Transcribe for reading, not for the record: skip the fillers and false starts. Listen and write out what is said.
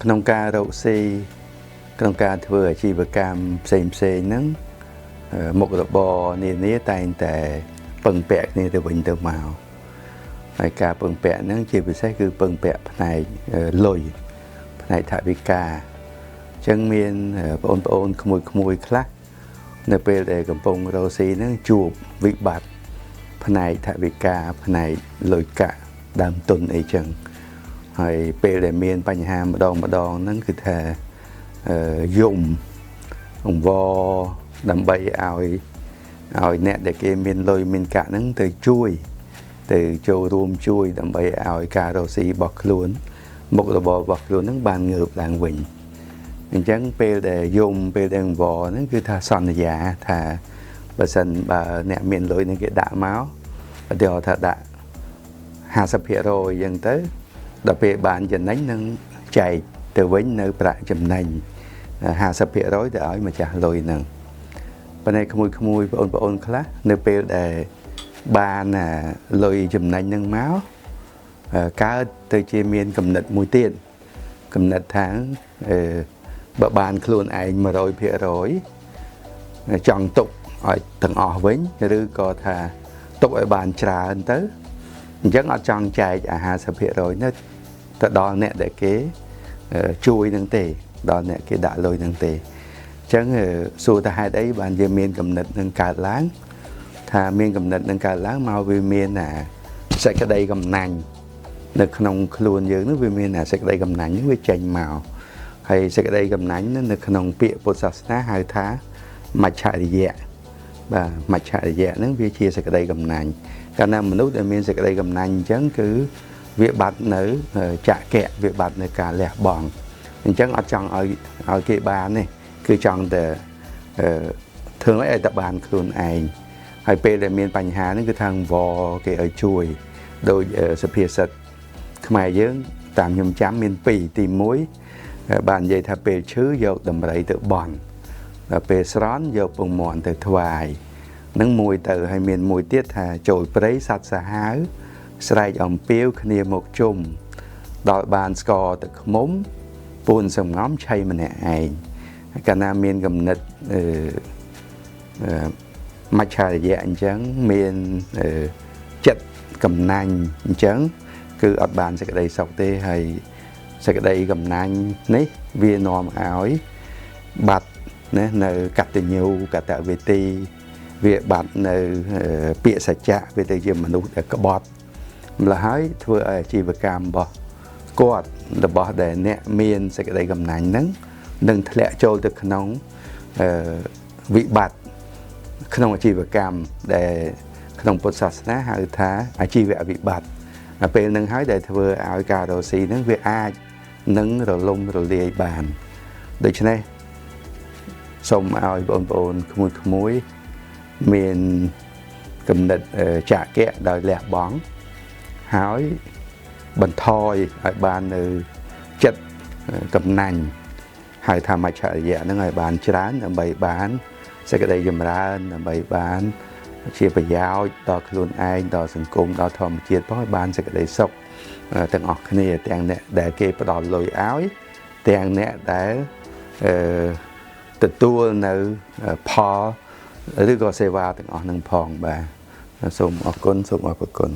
ក្នុងការរកស៊ីក្នុងការធ្វើអាជីវកម្មផ្សេងហ្នឹងមុខរបរនានាតែងតែពឹងពាក់គ្នាទៅវិញទៅមកហើយការពឹងពាក់ហ្នឹងជាពិសេសគឺពឹងពាក់ផ្នែកលុយផ្នែកថវិកាអញ្ចឹងមានបងប្អូនក្មួយខ្លះនៅពេលដែលកំពុងរកស៊ីហ្នឹងជួបវិបត្តិផ្នែកថវិកាផ្នែកលុយកាក់ដើមទុនអីចឹងហើយពេលដែលមានបញ្ហាម្ដងហ្នឹងគឺថាយំអង្វរដើម្បីឲ្យអ្នកដែលគេមានលុយមានកាក់ហ្នឹងទៅជួយទៅចូលរួមជួយដើម្បីឲ្យការរកស៊ីរបស់ខ្លួនមុខរបររបស់ខ្លួនហ្នឹងបានងើបឡើងវិញអញ្ចឹងពេលដែលយំពេលដែលអង្វរហ្នឹងគឺថាសន្យាថាបើសិនបើអ្នកមានលុយហ្នឹងគេដាក់មកឧទាហរណ៍ថាដាក់ 50% អញ្ចឹងទៅដល់ពេលបានចំណេញនឹងចែកទៅវិញនៅប្រាក់ចំណេញ 50% ទៅឲ្យម្ចាស់លុយហ្នឹងប៉ុន្តែក្មួយបងប្អូនខ្លះនៅពេលដែលបានលុយចំណេញហ្នឹងមកកើតទៅជាមានគំនិតមួយទៀតគំនិតថាបើបានខ្លួនឯង 100% ចង់ទុកឲ្យទាំងអស់វិញឬក៏ថាទុកឲ្យបានច្រើនទៅអញ្ចឹងអត់ចង់ចែកអា 50% នេះទៅដល់អ្នកដែលគេជួយនឹងទេដល់អ្នកគេដាក់លុយនឹងទេអញ្ចឹងសួរថាហេតុអីបានជាមានគំនិតនឹងកើតឡើងថាមានគំនិតនឹងកើតឡើងមកវាមានសេចក្តីកំណាញ់នៅក្នុងខ្លួនយើងនោះវាមានសេចក្តីកំណាញ់នេះវាចេញមកហើយសេចក្តីកំណាញ់នៅក្នុងពាក្យពុទ្ធសាសនាហៅថាមច្ឆរិយៈបាទមច្ឆរិយៈហ្នឹងវាជាសេចក្តីកំណាញ់កាលណាមនុស្សដែលមានសេចក្តីកំណាញ់អញ្ចឹងគឺវាបាត់នៅចក្ខៈវាបាត់នៅការលះបង់អញ្ចឹងអត់ចង់ឲ្យគេបានទេគឺចង់តែធ្វើឲ្យតែបានខ្លួនឯងហើយពេលដែលមានបញ្ហាហ្នឹងគឺថាវល់គេឲ្យជួយដោយសុភាសិតខ្មែរយើងតាមខ្ញុំចាំមាន2ទី1បាននិយាយថាពេលឈឺយកដំរីទៅបន់ដល់ពេលស្រន់យកពងមាន់ទៅថ្វាយនឹងមួយទៅហើយមានមួយទៀតថាចូលព្រៃសត្វសាហាវស្រែកអំពាវគ្នាមកជុំដល់បានស្ករទឹកឃ្មុំពួនសំងំឆៃម្នាក់ឯងកាលណាមានគំនិតមច្ឆរិយៈអញ្ចឹងមានចិត្តកំណាញ់អញ្ចឹងគឺអត់បានសេចក្តីសុខទេហើយសេចក្តីកំណាញ់នេះវានាំឲ្យបាត់ណានៅកតញ្ញូកតវេទីវាបាត់នៅពាក្យសច្ចៈវាទៅជាមនុស្សដែលក្បត់ម្ល៉េះហើយធ្វើឲ្យអាជីវកម្មរបស់គាត់របស់ដែលអ្នកមានសេចក្តីកំណាញ់ហ្នឹងនឹងធ្លាក់ចូលទៅក្នុងវិបត្តិក្នុងអាជីវកម្មដែលក្នុងពុទ្ធសាសនាហៅថាអាជីវវិបត្តិពេលហ្នឹងហើយដែលធ្វើឲ្យការរកស៊ីហ្នឹងវាអាចនឹងរលំរលាយបានដូច្នេះសូមឲ្យបងប្អូនក្មួយមានគំនិតចក្ខៈដោយលះបង់ហើយបន្ថយឲ្យបាននៅចិត្តកំណាញ់ហើយធម្មច្ឆរិយៈហ្នឹងឲ្យបានច្រើនដើម្បីបានសេចក្តីចម្រើនដើម្បីបានជាប្រយោជន៍ដល់ខ្លួនឯងដល់សង្គមដល់ធម្មជាតិផងឲ្យបានសេចក្តីសុខទាំងអស់គ្នាទាំងអ្នកដែលគេផ្ដល់លុយឲ្យទាំងអ្នកដែលទទួលនៅផលឬក៏សេវាទាំងអស់នឹងផងបាទសូមអរគុណសូមអរគុណ